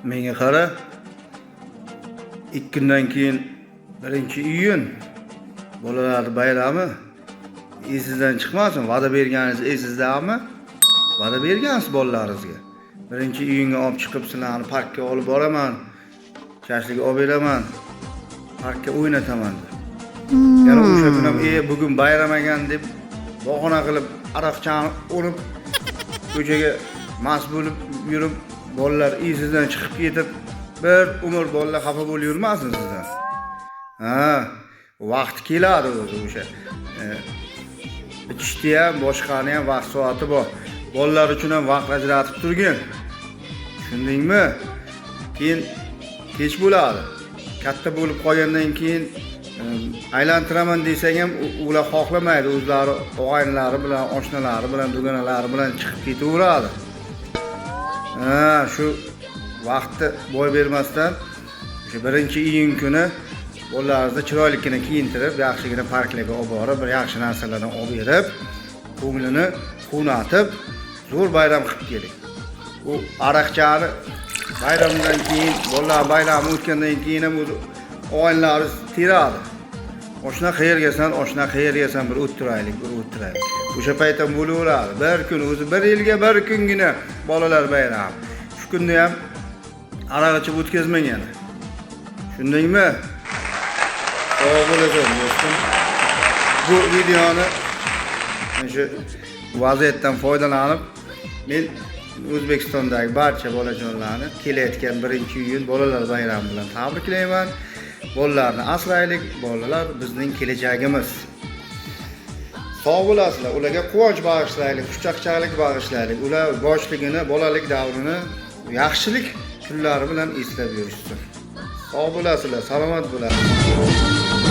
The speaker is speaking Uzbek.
Menga qara. 2 kundan keyin 1-iyun bolalar bayrami esingizdan chiqmasin. Va'da berganingiz esingizdami? Va'da bergansiz bolalaringizga. 1-iyunga olib chiqib sizlarni parkka olib boraman. Shashlik olib beraman. Parkka o'ynataman deb. Yana o'sha kun ham bugun bayram ekan deb bahona qilib aroqchani urib ko'chaga mast bo'lib yurib bolalar esingizdan chiqib ketib bir umr bolalar xafa bo'lib yurmasin sizdan. Vaqt keladi o'sha. Ichishda ham, boshqani ham vaqt soati bor. Bolalar uchun ham vaqt ajratib turgin. Tushundingmi? Keyin kech bo'ladi. Katta bo'lib qolgandan keyin aylantiraman desang ham ular xohlamaydi. O'zlari og'aynilari bilan, oshnalari bilan, dugonalari bilan chiqib ketaveradi. Shu vaqtni boy bermasdan o'sha 1-iyun kuni bolalaringizni chiroyligina kiyintirib, yaxshigina parklarga olib borib, bir yaxshi narsalarni olib berib, ko'nglini quvnatib, zo'r bayram qilib keling. U aroqchani bayramdan keyin, bolalar bayrami o'tgandan keyin ham o'g'inlari teradi. Oshna qayergasan, oshna qayergasan bir o'tiraylik, bir o'tiraylik. O'sha payt ham bo'laveradi. Bir kun o'zi 1 yilga 1 kungina bolalar bayrami. Shu kunda ham aroq ichib o'tkazmang yana. Tushundingmi? Sog' bo'lasan do'stim. Bu videoni shu vaziyatdan foydalanib men O'zbekistondagi barcha bolajonlarni kelayotgan 1-iyun bolalar bayrami bilan tabriklayman. Bolalarni asraylik, bolalar bizning kelajagimiz. Sog' bo'lasizlar, ularga quvonch bag'ishlaylik, xushchaqchaqlik bag'ishlaylik. Ular boshligini, bolalik davrini yaxshilik kunlari bilan eslab yurishsin. Sog' bo'lasizlar, salomat bo'lasizlar.